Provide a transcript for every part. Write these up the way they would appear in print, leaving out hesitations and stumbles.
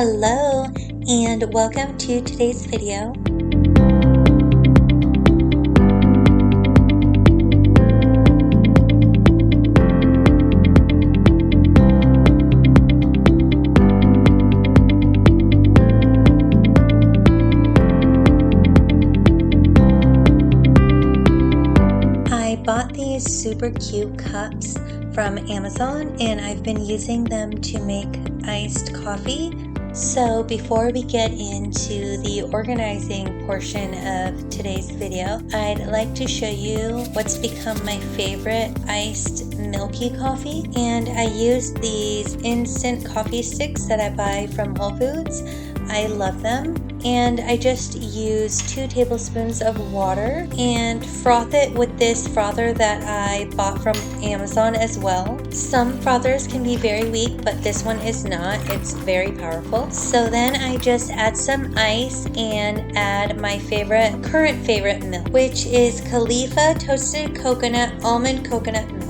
Hello and welcome to today's video. I bought these super cute cups from Amazon and I've been using them to make iced coffee. So before we get into the organizing portion of today's video, I'd like to show you what's become my favorite iced milky coffee. And I use these instant coffee sticks that I buy from Whole Foods. I love them. And I just use 2 tablespoons of water and froth it with this frother that I bought from Amazon as well. Some frothers can be very weak, but this one is not. It's very powerful. So then I just add some ice and add my current favorite milk, which is Khalifa toasted coconut almond coconut milk.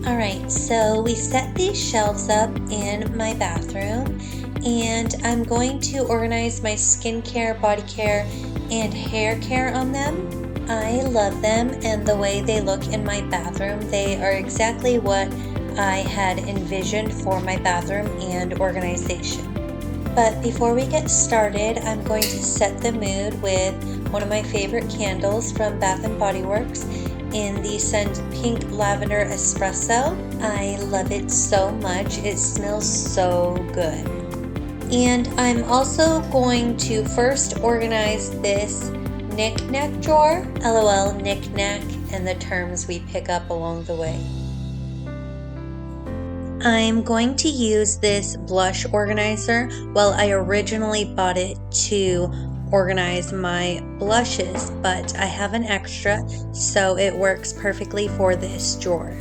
Alright, so we set these shelves up in my bathroom and I'm going to organize my skincare, body care, and hair care on them. I love them and the way they look in my bathroom. They are exactly what I had envisioned for my bathroom and organization. But before we get started, I'm going to set the mood with one of my favorite candles from Bath & Body Works in the scent Pink Lavender Espresso. I love it so much. It smells so good. And I'm also going to first organize this knick-knack drawer. LOL, knick-knack and the terms we pick up along the way. I'm going to use this blush organizer. Well, I originally bought it to organize my blushes, but I have an extra, so it works perfectly for this drawer.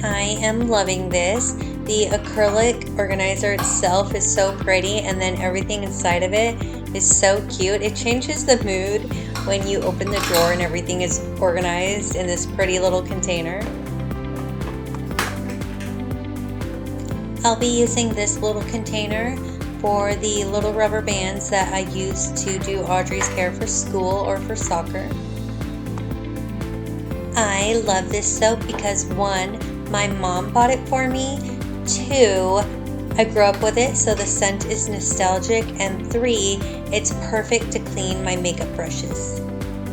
I am loving this. The acrylic organizer itself is so pretty and then everything inside of it is so cute. It changes the mood when you open the drawer and everything is organized in this pretty little container. I'll be using this little container for the little rubber bands that I use to do Audrey's hair for school or for soccer. I love this soap because 1, my mom bought it for me, 2, I grew up with it so the scent is nostalgic, and 3, it's perfect to clean my makeup brushes.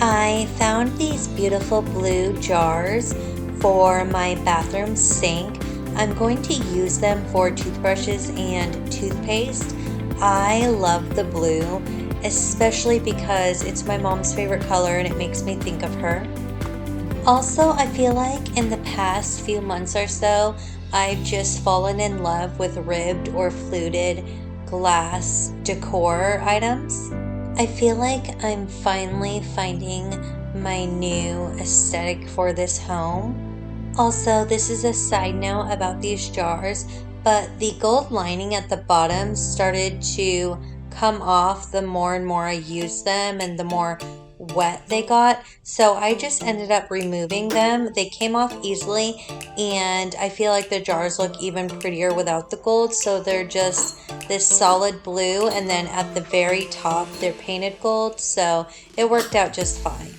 I found these beautiful blue jars for my bathroom sink. I'm going to use them for toothbrushes and toothpaste. I love the blue, especially because it's my mom's favorite color and it makes me think of her. Also, I feel like in the past few months or so, I've just fallen in love with ribbed or fluted glass decor items. I feel like I'm finally finding my new aesthetic for this home. Also, this is a side note about these jars, but the gold lining at the bottom started to come off the more and more I used them and the more wet they got, so I just ended up removing them. They came off easily and I feel like the jars look even prettier without the gold, so they're just this solid blue and then at the very top they're painted gold, so it worked out just fine.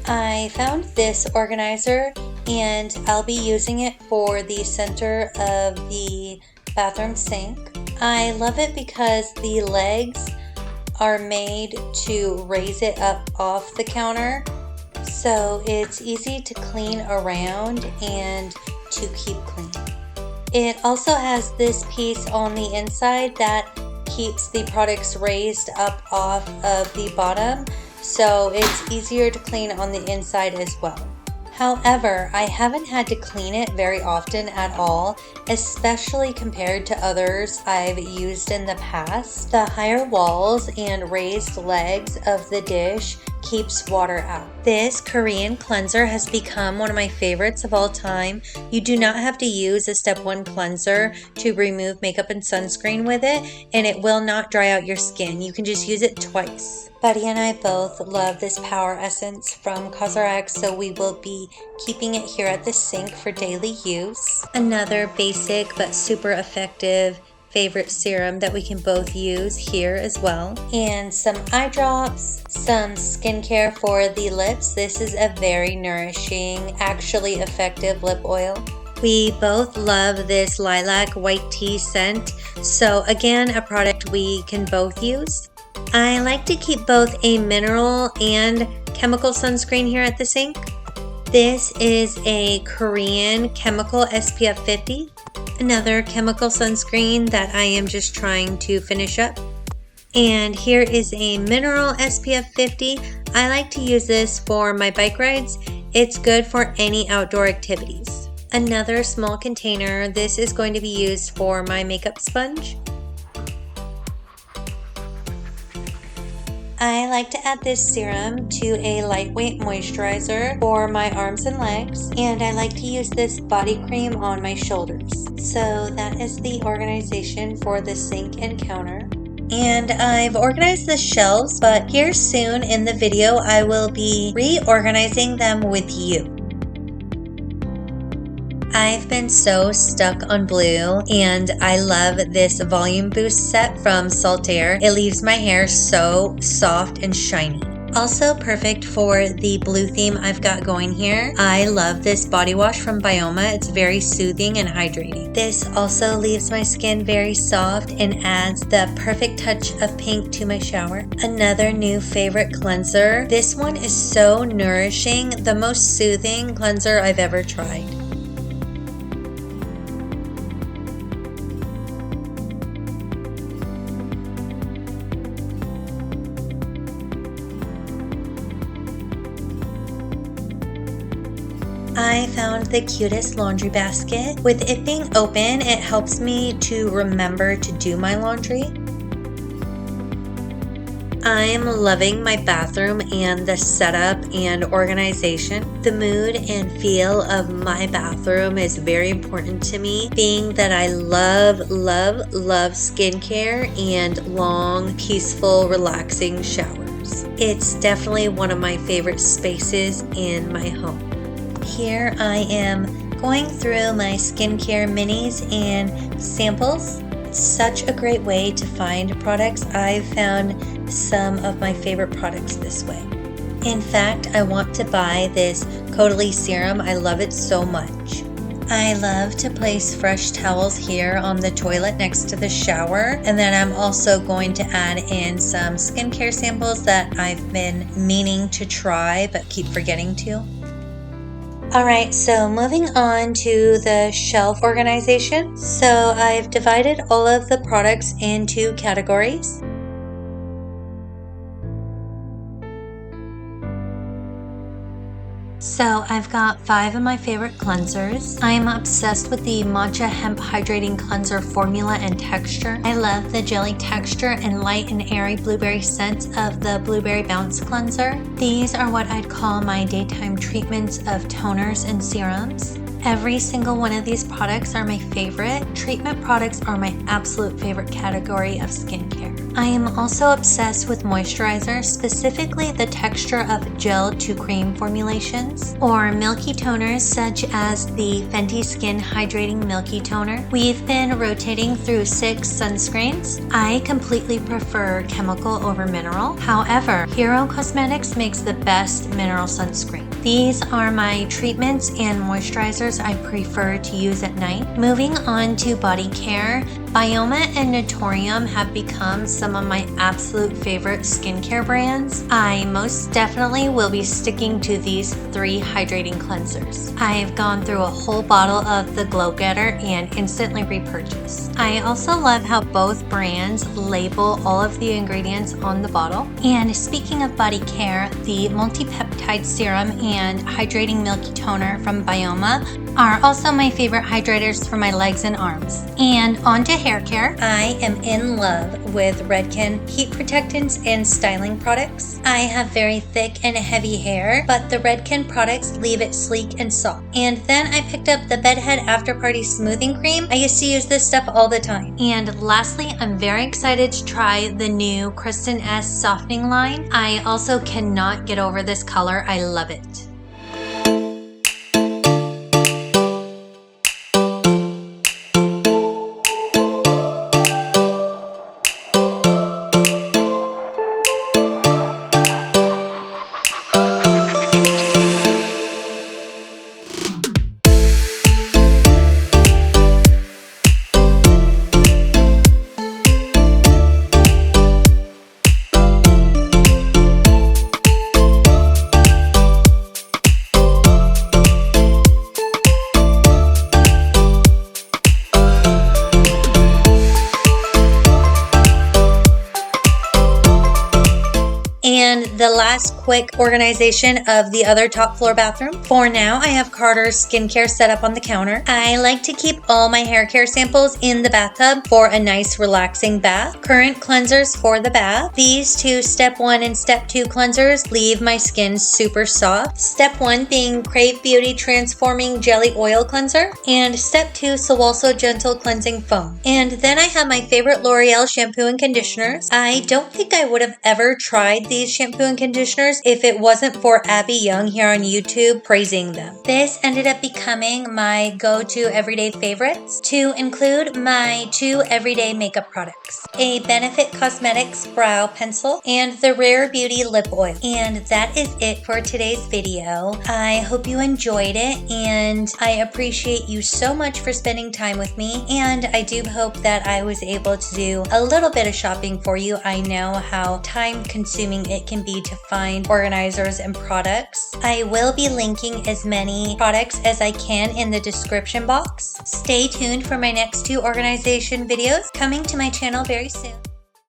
I found this organizer and I'll be using it for the center of the bathroom sink. I love it because the legs are made to raise it up off the counter, so it's easy to clean around and to keep clean. It also has this piece on the inside that keeps the products raised up off of the bottom, so it's easier to clean on the inside as well. However, I haven't had to clean it very often at all, especially compared to others I've used in the past. The higher walls and raised legs of the dish keeps water out. This Korean cleanser has become one of my favorites of all time. You do not have to use a step 1 cleanser to remove makeup and sunscreen with it, and it will not dry out your skin. You can just use it twice. Buddy and I both love this Power Essence from CosRX, so we will be keeping it here at the sink for daily use. Another basic but super effective favorite serum that we can both use here as well. And some eye drops, some skincare for the lips. This is a very nourishing, actually effective lip oil. We both love this lilac white tea scent, so again, a product we can both use. I like to keep both a mineral and chemical sunscreen here at the sink. This is a Korean chemical SPF 50. Another chemical sunscreen that I am just trying to finish up. And here is a mineral SPF 50. I like to use this for my bike rides. It's good for any outdoor activities. Another small container. This is going to be used for my makeup sponge. I like to add this serum to a lightweight moisturizer for my arms and legs, and I like to use this body cream on my shoulders. So that is the organization for the sink and counter. And I've organized the shelves, but here soon in the video I will be reorganizing them with you. I've been so stuck on blue, and I love this volume boost set from Saltaire. It leaves my hair so soft and shiny. Also perfect for the blue theme I've got going here. I love this body wash from Bioma. It's very soothing and hydrating. This also leaves my skin very soft and adds the perfect touch of pink to my shower. Another new favorite cleanser. This one is so nourishing, the most soothing cleanser I've ever tried. I found the cutest laundry basket. With it being open, it helps me to remember to do my laundry. I'm loving my bathroom and the setup and organization. The mood and feel of my bathroom is very important to me, being that I love skincare and long, peaceful, relaxing showers. It's definitely one of my favorite spaces in my home. Here I am going through my skincare minis and samples. It's such a great way to find products. I've found some of my favorite products this way. In fact, I want to buy this Caudalie serum. I love it so much. I love to place fresh towels here on the toilet next to the shower, and then I'm also going to add in some skincare samples that I've been meaning to try but keep forgetting to. Alright, so moving on to the shelf organization. So I've divided all of the products into categories. So I've got 5 of my favorite cleansers. I'm obsessed with the Matcha Hemp Hydrating Cleanser formula and texture. I love the jelly texture and light and airy blueberry scent of the Blueberry Bounce Cleanser. These are what I'd call my daytime treatments of toners and serums. Every single one of these products are my favorite. Treatment products are my absolute favorite category of skincare. I am also obsessed with moisturizer, specifically the texture of gel to cream formulations, or milky toners such as the Fenty Skin Hydrating Milky Toner. We've been rotating through 6 sunscreens. I completely prefer chemical over mineral. However, Hero Cosmetics makes the best mineral sunscreen. These are my treatments and moisturizers I prefer to use at night. Moving on to body care, Bioma and Naturium have become some of my absolute favorite skincare brands. I most definitely will be sticking to these 3 hydrating cleansers. I've gone through a whole bottle of the Glow Getter and instantly repurchase. I also love how both brands label all of the ingredients on the bottle. And speaking of body care, the multi-peptide serum and Hydrating Milky Toner from Bioma are also my favorite hydrators for my legs and arms. And on to hair care. I am in love with Redken heat protectants and styling products. I have very thick and heavy hair, but the Redken products leave it sleek and soft. And then I picked up the Bedhead After Party Smoothing Cream. I used to use this stuff all the time. And lastly, I'm very excited to try the new Kristen S Softening line. I also cannot get over this color. I love it. And the last quick organization of the other top floor bathroom. For now, I have Carter's skincare set up on the counter. I like to keep all my hair care samples in the bathtub for a nice relaxing bath. Current cleansers for the bath. These two Step 1 and Step 2 cleansers leave my skin super soft. Step 1 being Crave Beauty Transforming Jelly Oil Cleanser, and Step 2 Sawalso Gentle Cleansing Foam. And then I have my favorite L'Oreal shampoo and conditioners. I don't think I would have ever tried these shampoo and conditioners if it wasn't for Abby Young here on YouTube praising them. This ended up becoming my go-to everyday favorites, to include my 2 everyday makeup products, a Benefit Cosmetics brow pencil and the Rare Beauty lip oil. And that is it for today's video. I hope you enjoyed it, and I appreciate you so much for spending time with me, and I do hope that I was able to do a little bit of shopping for you. I know how time consuming it can be to find organizers and products. I will be linking as many products as I can in the description box. Stay tuned for my next 2 organization videos coming to my channel very soon.